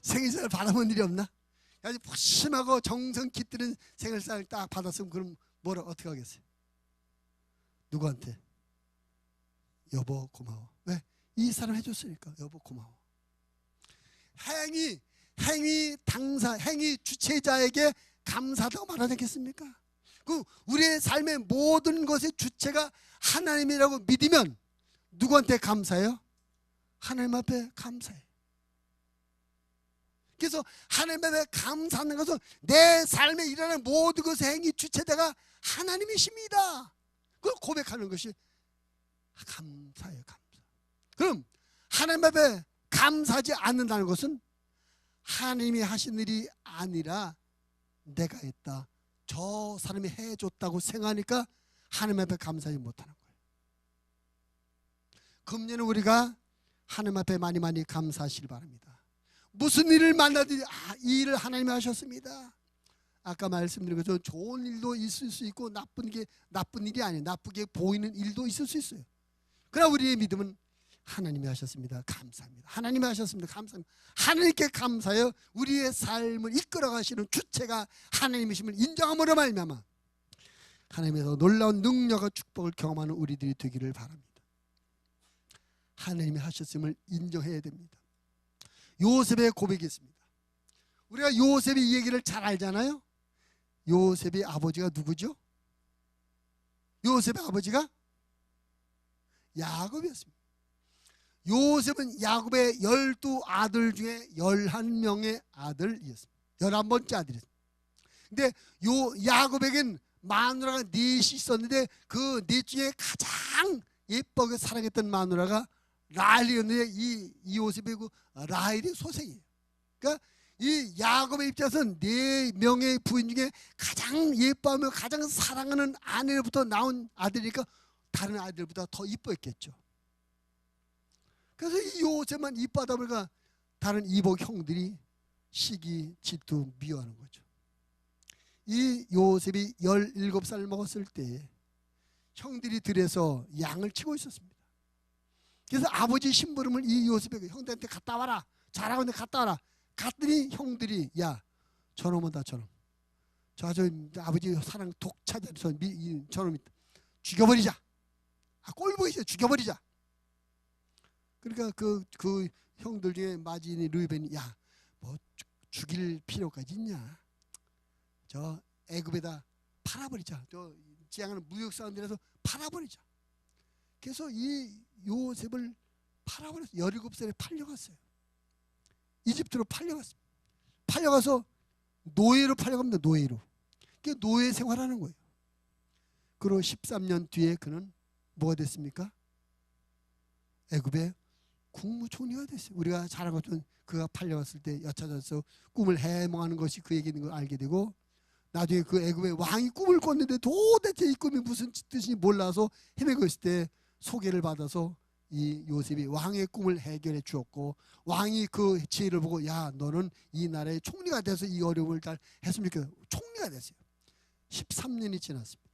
생일상을 받아본 일이 없나? 아주 푸짐하고 정성 깃드는 생일상을 딱 받았으면 그럼 뭐라 어떻게 하겠어요? 누구한테? 여보 고마워. 왜? 이 사람 해줬으니까 여보 고마워. 행위 당사, 행위 주체자에게 감사하다고 말하지 않겠습니까? 그 우리의 삶의 모든 것의 주체가 하나님이라고 믿으면 누구한테 감사해요? 하나님 앞에 감사해. 그래서 하나님 앞에 감사하는 것은 내 삶에 일어나는 모든 것의 행위 주체자가 하나님이십니다. 그걸 고백하는 것이 감사예요. 감사. 그럼 하나님 앞에 감사하지 않는다는 것은 하나님이 하신 일이 아니라 내가 했다, 저 사람이 해줬다고 생각하니까 하나님 앞에 감사하지 못하는 거예요. 금년은 우리가 하나님 앞에 많이 감사하시길 바랍니다. 무슨 일을 만나든지 이 일을 하나님이 하셨습니다. 아까 말씀드린 것처럼 좋은 일도 있을 수 있고 나쁜 일이 아니에요. 나쁘게 보이는 일도 있을 수 있어요. 그러나 우리의 믿음은 하나님이 하셨습니다. 감사합니다. 하나님이 하셨습니다. 감사합니다. 하나님께 감사하여 우리의 삶을 이끌어 가시는 주체가 하나님이심을 인정함으로 말미암아 하나님에서 놀라운 능력과 축복을 경험하는 우리들이 되기를 바랍니다. 하나님이 하셨음을 인정해야 됩니다. 요셉의 고백이 있습니다. 우리가 요셉의 이 얘기를 잘 알잖아요. 요셉의 아버지가 누구죠? 요셉의 아버지가 야곱이었습니다. 요셉은 야곱의 12아들 중에 11명의 아들이었습니다. 11번째 아들이었습니다. 근데 야곱에겐 마누라가 넷이 있었는데 그 넷 중에 가장 예쁘게 사랑했던 마누라가 라헬이었는데 이 요셉의 그 라헬이 소생이에요. 그러니까 이 야곱의 입장에서는 4명의 부인 중에 가장 예뻐하며 가장 사랑하는 아내로부터 나온 아들이니까 다른 아들보다 더 이뻐했겠죠. 그래서 이 요셉만 이뻐하다 보니까 다른 이복 형들이 시기, 질투, 미워하는 거죠. 이 요셉이 17살 먹었을 때 형들이 들에서 양을 치고 있었습니다. 그래서 아버지 심부름을 이 요셉에게 형들한테 갔다 와라. 잘하고 있는데 갔다 와라. 갔더니 형들이 야 저놈은 저놈. 저 아버지 사랑 독차지해서 저놈 죽여버리자. 꼴 보이죠. 죽여버리자. 그러니까 그 형들 중에 마진이 르벤이 야 뭐 죽일 필요까지 있냐? 저 애굽에다 팔아버리자. 저 지향하는 무역사원들에서 팔아버리자. 그래서 이 요셉을 팔아버렸어요. 17살에 팔려갔어요. 이집트로 팔려갔습니다. 팔려가서 노예로 팔려갑니다. 노예로. 그게 노예 생활하는 거예요. 그리고 13년 뒤에 그는 뭐가 됐습니까? 애굽의 국무총리가 됐어요. 우리가 잘 알고 있던 그가 팔려갔을 때 여차저차 꿈을 해몽하는 것이 그에게 있는 걸 알게 되고, 나중에 그 애굽의 왕이 꿈을 꿨는데 도대체 이 꿈이 무슨 뜻인지 몰라서 헤매고 있을 때 소개를 받아서 이 요셉이 왕의 꿈을 해결해 주었고, 왕이 그 지혜를 보고 야 너는 이 나라의 총리가 돼서 이 어려움을 잘 했으면 좋겠다. 총리가 됐어요. 13년이 지났습니다.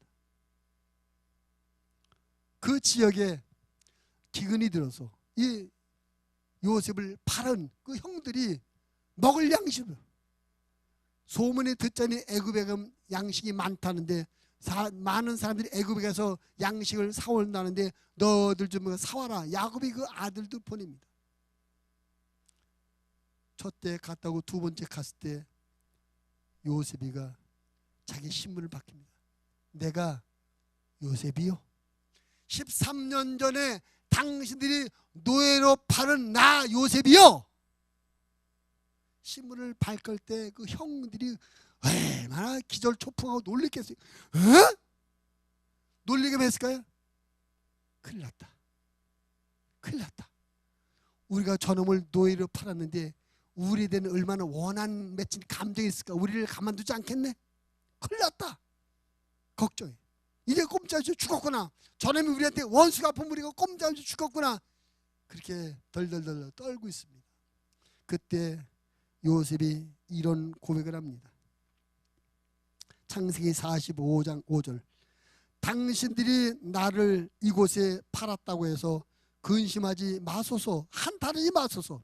그 지역에 기근이 들어서 이 요셉을 팔은 그 형들이 먹을 양식을, 소문에 듣자니 애굽에 가면 양식이 많다는데 많은 사람들이 애굽에 가서 양식을 사온다는데 너들 좀 사와라. 야곱이 그 아들도 보냅니다. 첫째 갔다고 두 번째 갔을 때 요셉이가 자기 신분을 바뀝니다. 내가 요셉이요, 13년 전에 당신들이 노예로 팔은 나 요셉이요. 신문을 밝힐 때 그 형들이 얼마나 기절초풍하고 놀랬겠어요. 어? 놀리게 했을까요? 큰일 났다. 큰일 났다. 우리가 저놈을 노예로 팔았는데 우리에 대한 얼마나 원한 맺힌 감정이 있을까. 우리를 가만두지 않겠네. 큰일 났다. 걱정해. 이제 꼼짝없이 죽었구나. 저놈이 우리한테 원수가 아픈 우리가 꼼짝없이 죽었구나. 그렇게 덜덜덜 떨고 있습니다. 그때 요셉이 이런 고백을 합니다. 창세기 45장 5절. 당신들이 나를 이곳에 팔았다고 해서 근심하지 마소서. 한탄하지 마소서.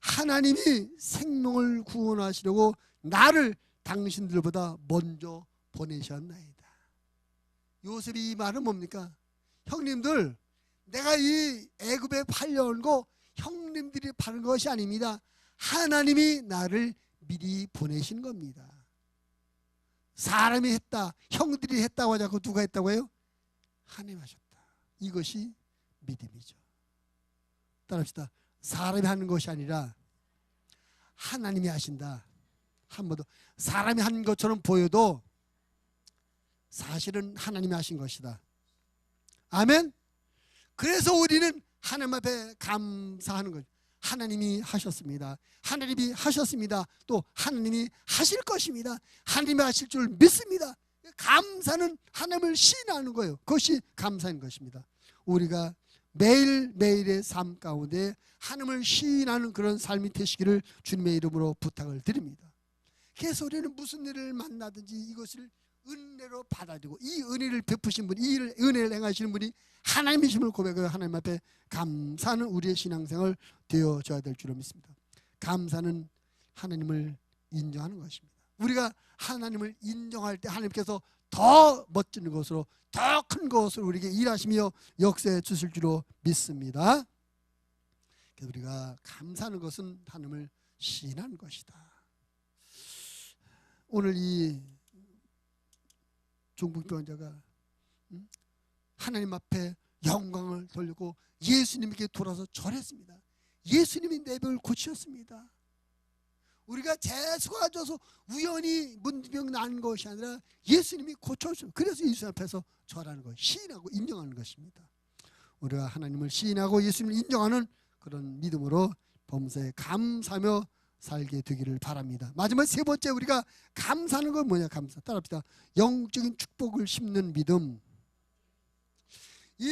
하나님이 생명을 구원하시려고 나를 당신들보다 먼저 보내셨나이다. 요셉이 이 말은 뭡니까? 형님들, 내가 이 애굽에 팔려온 거 형님들이 파는 것이 아닙니다. 하나님이 나를 미리 보내신 겁니다. 사람이 했다, 형들이 했다고 하지 않고 누가 했다고 해요? 하나님 하셨다. 이것이 믿음이죠. 따라합시다. 사람이 하는 것이 아니라 하나님이 하신다. 한 번 더. 사람이 한 것처럼 보여도 사실은 하나님이 하신 것이다. 아멘. 그래서 우리는 하나님 앞에 감사하는 거죠. 하나님이 하셨습니다. 하나님이 하셨습니다. 또 하나님이 하실 것입니다. 하나님이 하실 줄 믿습니다. 감사는 하나님을 시인하는 거예요. 그것이 감사인 것입니다. 우리가 매일매일의 삶 가운데 하나님을 시인하는 그런 삶이 되시기를 주님의 이름으로 부탁을 드립니다. 그래서 우리는 무슨 일을 만나든지 이것을 은혜로 받아들이고, 이 은혜를 베푸신 분, 이 은혜를 행하시는 분이 하나님이심을 고백하여 하나님 앞에 감사하는 우리의 신앙생활 되어져야 될 줄로 믿습니다. 감사는 하나님을 인정하는 것입니다. 우리가 하나님을 인정할 때 하나님께서 더 멋진 것으로, 더 큰 것으로 우리에게 일하시며 역사해 주실 줄로 믿습니다. 그래서 우리가 감사하는 것은 하나님을 시인하는 것이다. 오늘 이 중풍병자가 하나님 앞에 영광을 돌리고 예수님께 돌아서 절했습니다. 예수님이 내 병을 고치셨습니다. 우리가 재수가 져서 우연히 문병 난 것이 아니라 예수님이 고쳐주셨습니다. 그래서 예수 앞에서 절하는 것, 시인하고 인정하는 것입니다. 우리가 하나님을 시인하고 예수님을 인정하는 그런 믿음으로 범사에 감사하며 살게 되기를 바랍니다. 마지막 세 번째, 우리가 감사하는 건 뭐냐? 감사. 따라합시다. 영적인 축복을 심는 믿음. 이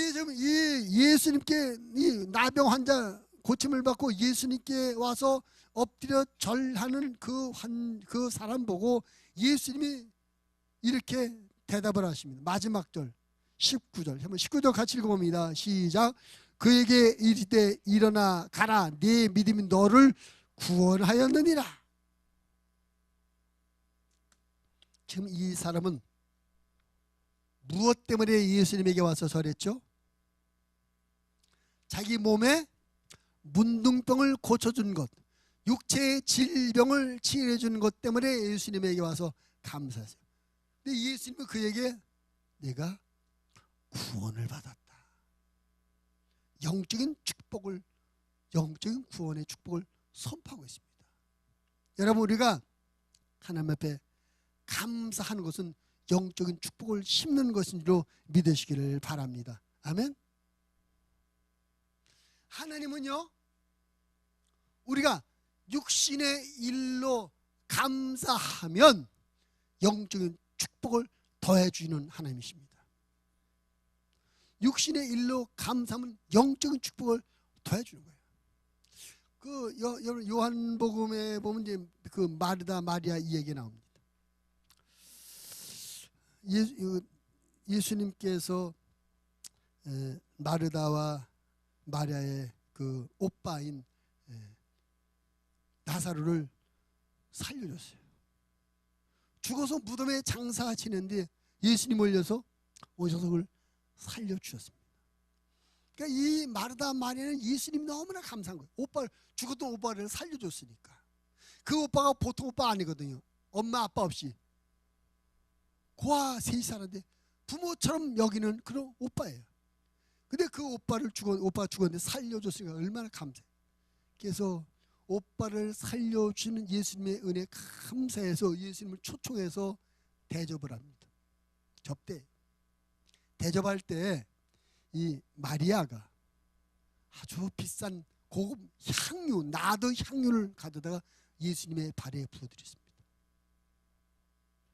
예수님께, 이 나병 환자 고침을 받고 예수님께 와서 엎드려 절하는 그 사람 보고 예수님이 이렇게 대답을 하십니다. 마지막 절 19절. 한번 19절 같이 읽어봅니다. 시작. 그에게 이르되 일어나 가라, 네 믿음이 너를 구원하였느니라. 지금 이 사람은 무엇 때문에 예수님에게 와서 절했죠? 자기 몸에 문둥병을 고쳐준 것, 육체의 질병을 치료해준 것 때문에 예수님에게 와서 감사하세요. 근데 예수님은 그에게 내가 구원을 받았다. 영적인 축복을, 영적인 구원의 축복을 선포하고 있습니다. 여러분, 우리가 하나님 앞에 감사하는 것은 영적인 축복을 심는 것인 줄로 믿으시기를 바랍니다. 아멘. 하나님은요, 우리가 육신의 일로 감사하면 영적인 축복을 더해 주시는 하나님이십니다. 육신의 일로 감사하면 영적인 축복을 더해 주는 거예요. 여러분 요한복음에 보면 이제 그 마르다 마리아 이 얘기 나옵니다. 예수님께서 마르다와 마리아의 그 오빠인 나사로를 살려줬어요. 죽어서 무덤에 장사 지는데 예수님 오셔서 그걸 살려주셨습니다. 그러니까 이 마르다 마리아는 예수님이 너무나 감사한 거예요. 죽었던 오빠를 살려줬으니까. 그 오빠가 보통 오빠 아니거든요. 엄마 아빠 없이 고아 셋이 살았는데 부모처럼 여기는 그런 오빠예요. 근데 그 오빠가 죽었는데 살려줬으니까 얼마나 감사해요. 그래서 오빠를 살려주는 예수님의 은혜 감사해서 예수님을 초청해서 대접을 합니다. 접대. 대접할 때 이 마리아가 아주 비싼 고급 향유, 나드 향유를 가져다가 예수님의 발에 부어드렸습니다.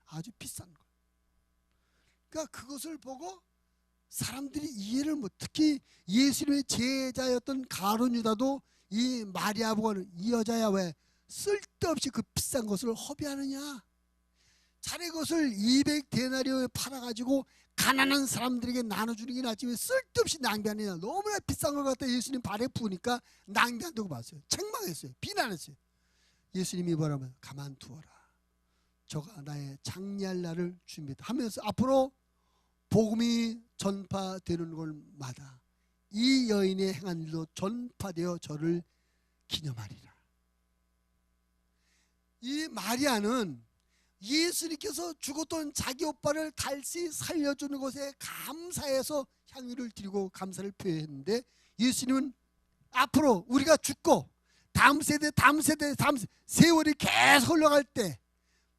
아주 비싼 거. 그러니까 그것을 보고 사람들이 이해를 못, 특히 예수님의 제자였던 가룟 유다도 이 마리아 보고는 이 여자야 왜 쓸데없이 그 비싼 것을 허비하느냐, 자네 것을 200데나리오에 팔아가지고 가난한 사람들에게 나눠주는 게 낫지 왜 쓸데없이 낭비하느냐. 너무나 비싼 걸 갖다 예수님 발에 부으니까 낭비한다고 봤어요. 책망했어요. 비난했어요. 예수님이 뭐라면 가만두어라. 저가 나의 장리할 날을 준비했다 하면서 앞으로 복음이 전파되는 곳마다 이 여인의 행한 일로 전파되어 저를 기념하리라. 이 마리아는 예수님께서 죽었던 자기 오빠를 다시 살려주는 것에 감사해서 향유를 드리고 감사를 표했는데, 예수님은 앞으로 우리가 죽고 다음 세대 세월이 계속 흘러갈 때,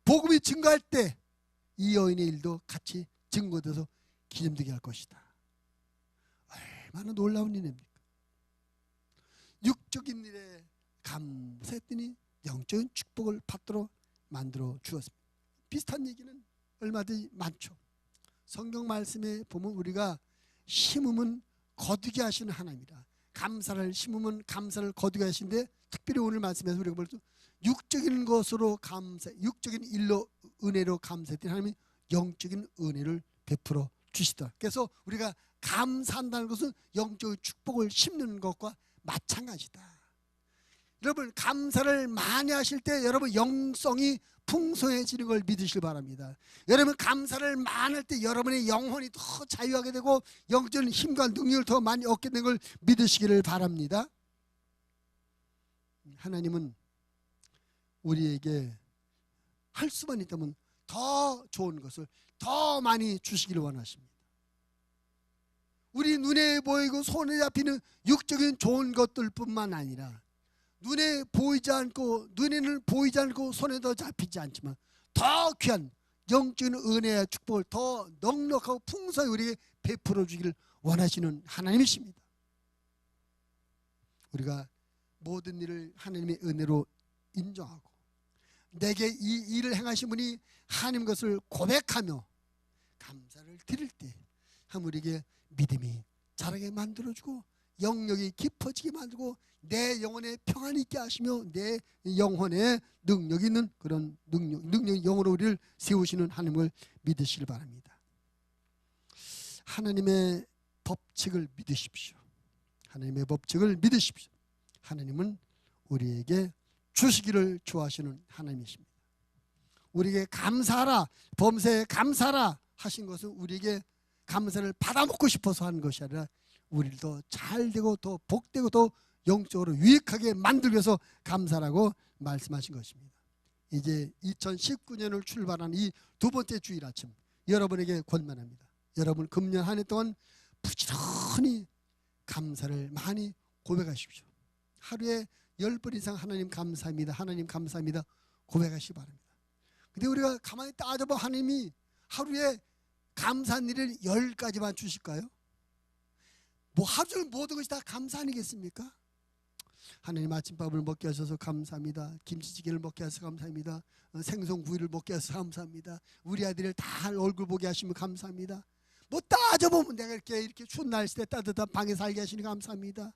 복음이 증거할 때 이 여인의 일도 같이 증거돼서 기념되게 할 것이다. 얼마나 놀라운 일입니까? 육적인 일에 감사했더니 영적인 축복을 받도록 만들어 주었습니다. 비슷한 얘기는 얼마든지 많죠. 성경 말씀에 보면 우리가 심으면 거두게 하시는 하나님이라. 감사를 심으면 감사를 거두게 하시는데, 특별히 오늘 말씀에서 우리가 볼 때 육적인 것으로 감사, 육적인 일로 은혜로 감사했더니 하나님이 영적인 은혜를 베풀어 주시더라. 그래서 우리가 감사한다는 것은 영적인 축복을 심는 것과 마찬가지다. 여러분, 감사를 많이 하실 때 여러분 영성이 풍성해지는 걸 믿으시길 바랍니다. 여러분, 감사를 많이 할 때 여러분의 영혼이 더 자유하게 되고 영적인 힘과 능력을 더 많이 얻게 되는 걸 믿으시기를 바랍니다. 하나님은 우리에게 할 수만 있다면 더 좋은 것을 더 많이 주시기를 원하십니다. 우리 눈에 보이고 손에 잡히는 육적인 좋은 것들뿐만 아니라 눈에는 보이지 않고 손에도 잡히지 않지만 더 귀한 영적인 은혜와 축복을 더 넉넉하고 풍성히 우리에게 베풀어 주기를 원하시는 하나님이십니다. 우리가 모든 일을 하나님의 은혜로 인정하고 내게 이 일을 행하신 분이 하나님 것을 고백하며 감사를 드릴 때 하나님 우리에게 믿음이 자라게 만들어주고 영역이 깊어지게 만들고 내 영혼에 평안이 있게 하시며 내 영혼에 능력 있는 그런 능력 영으로 우리를 세우시는 하나님을 믿으시길 바랍니다. 하나님의 법칙을 믿으십시오. 하나님의 법칙을 믿으십시오. 하나님은 우리에게 주시기를 좋아하시는 하나님이십니다. 우리에게 감사하라, 범사에 감사하라 하신 것은 우리에게 감사를 받아먹고 싶어서 하는 것이 아니라 우리를 더 잘되고 더 복되고 더 영적으로 유익하게 만들기 위해서 감사라고 말씀하신 것입니다. 이제 2019년을 출발한 이 두 번째 주일 아침 여러분에게 권면합니다. 여러분 금년 한 해 동안 부지런히 감사를 많이 고백하십시오. 하루에 10번 이상 하나님 감사합니다, 하나님 감사합니다 고백하시기 바랍니다. 근데 우리가 가만히 따져봐, 하나님이 하루에 감사한 일을 10가지만 주실까요? 뭐 하루 종일 모든 것이 다 감사 아니겠습니까? 하나님 아침밥을 먹게 하셔서 감사합니다. 김치찌개를 먹게 하셔서 감사합니다. 생선구이를 먹게 하셔서 감사합니다. 우리 아들을 다 얼굴 보게 하시면 감사합니다. 뭐 따져보면 내가 이렇게 추운 날씨에 따뜻한 방에 살게 하시니 감사합니다.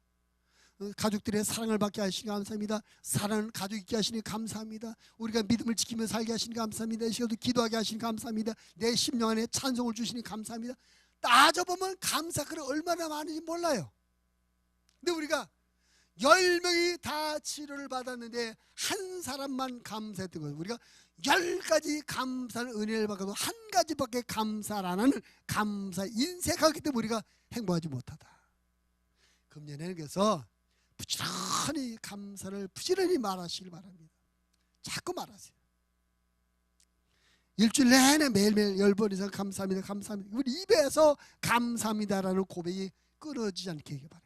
가족들의 사랑을 받게 하시니 감사합니다. 사랑을 가족 있게 하시니 감사합니다. 우리가 믿음을 지키며 살게 하시니 감사합니다. 이 시간도 기도하게 하시니 감사합니다. 내 심령 안에 찬송을 주시니 감사합니다. 따져보면 감사가 얼마나 많은지 몰라요. 근데 우리가 10명이 다 치료를 받았는데 한 사람만 감사했던 거예요. 우리가 10가지 감사의 은혜를 받아도 한 가지밖에 감사라는 감사 인색하기 때문에 우리가 행복하지 못하다. 금년에는 그래서 부지런히 감사를 부지런히 말하시길 바랍니다. 자꾸 말하세요. 일주일 내내 매일매일 10번 이상 감사합니다, 감사합니다. 우리 입에서 감사합니다라는 고백이 끊어지지 않게 하기 바랍니다.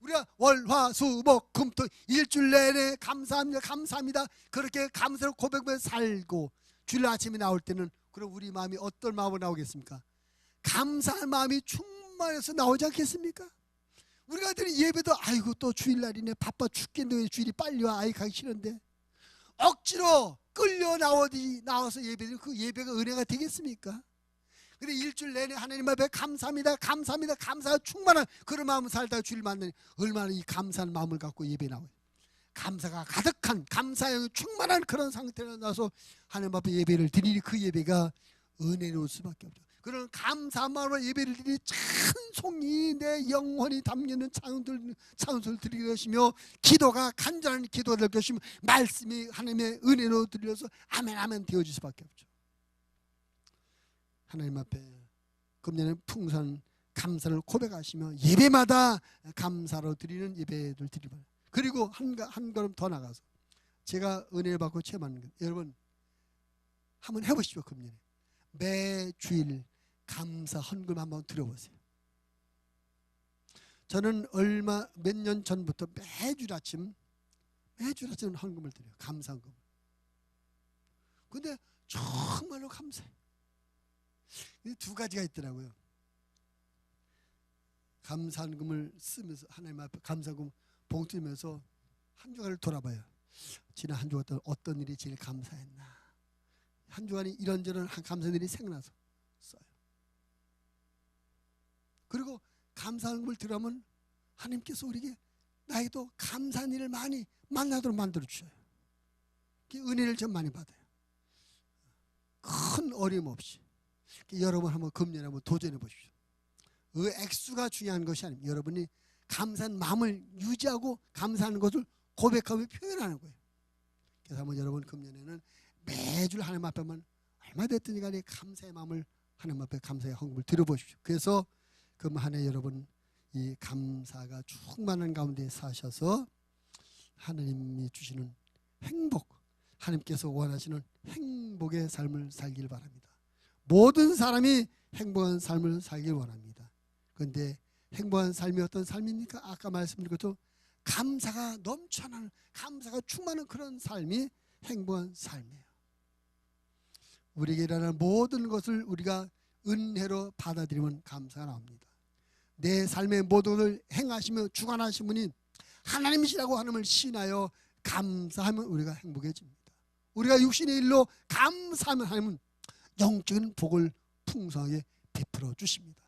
우리가 월, 화, 수, 목, 금, 토 일주일 내내 감사합니다, 감사합니다 그렇게 감사를 고백하면서 살고 주일 아침에 나올 때는 그럼 우리 마음이 어떤 마음으로 나오겠습니까? 감사한 마음이 충만해서 나오지 않겠습니까? 우리가 드는 예배도 아이고 또 주일날이네, 바빠 죽겠는데 왜 주일이 빨리 와, 아이 가기 싫은데 억지로 끌려 나와서 예배드리면 그 예배가 은혜가 되겠습니까? 근데 일주일 내내 하나님 앞에 감사합니다, 감사합니다, 감사가 충만한 그런 마음을 살다가 주일 만나니 얼마나 이 감사한 마음을 갖고 예배 나와요. 감사가 가득한, 감사에 충만한 그런 상태로 나서 하나님 앞에 예배를 드리니 그 예배가 은혜로울 수밖에 없죠. 그런 감사한 마음으로 예배를 드리니 찬송이 내 영혼이 담기는 찬송을 드리게 되시며 기도가 간절한 기도가 될 것이며 말씀이 하나님의 은혜로 들려서 아멘 아멘 되어질 수밖에 없죠. 하나님 앞에 금년에 풍성한 감사를 고백하시며 예배마다 감사로 드리는 예배를 드리고, 그리고 한 걸음 더 나가서 제가 은혜를 받고 체험하는 것, 여러분 한번 해보시죠. 금년에 매 주일 감사 헌금 한번 드려보세요. 저는 몇 년 전부터 매주 아침 헌금을 드려요. 감사 헌금. 근데 정말로 감사해요. 두 가지가 있더라고요. 감사금을 쓰면서 하나님 앞에 감사금 봉투 들면서 한 주간을 돌아봐요. 지난 한 주간 어떤 일이 제일 감사했나. 한 주간이 이런저런 감사한 일이 생각나서 써요. 그리고 감사금을 들어가면 하나님께서 우리에게 나에게도 감사한 일을 많이 만나도록 만들어 주셔요. 은혜를 좀 많이 받아요. 큰 어려움 없이. 여러분 한번 금년에 한번 도전해 보십시오. 그 액수가 중요한 것이 아닙니다. 여러분이 감사한 마음을 유지하고 감사하는 것을 고백하며 표현하는 거예요. 그래서 한번 여러분 금년에는 매주 하나님 앞에만 얼마 됐든지 간에 감사의 마음을 하나님 앞에 감사의 헌금을 드려보십시오. 그래서 금 한 해 여러분 이 감사가 충만한 가운데 사셔서 하나님이 주시는 행복, 하나님께서 원하시는 행복의 삶을 살길 바랍니다. 모든 사람이 행복한 삶을 살길 원합니다. 그런데 행복한 삶이 어떤 삶입니까? 아까 말씀드린 것도 감사가 넘쳐나는, 감사가 충만한 그런 삶이 행복한 삶이에요. 우리에게 일어나는 모든 것을 우리가 은혜로 받아들이면 감사가 나옵니다. 내 삶의 모든 것을 행하시며 주관하신 분이 하나님이시라고 하나님을 신하여 감사하면 우리가 행복해집니다. 우리가 육신의 일로 감사하면 하나님은 영적인 복을 풍성하게 베풀어 주십니다.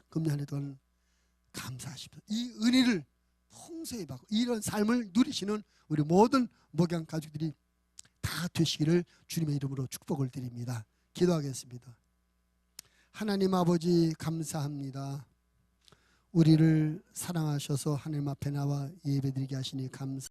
금년 한 해 동안 감사하십시오. 이 은혜를 풍성히 받고 이런 삶을 누리시는 우리 모든 목양 가족들이 다 되시기를 주님의 이름으로 축복을 드립니다. 기도하겠습니다. 하나님 아버지 감사합니다. 우리를 사랑하셔서 하나님 앞에 나와 예배드리게 하시니 감사.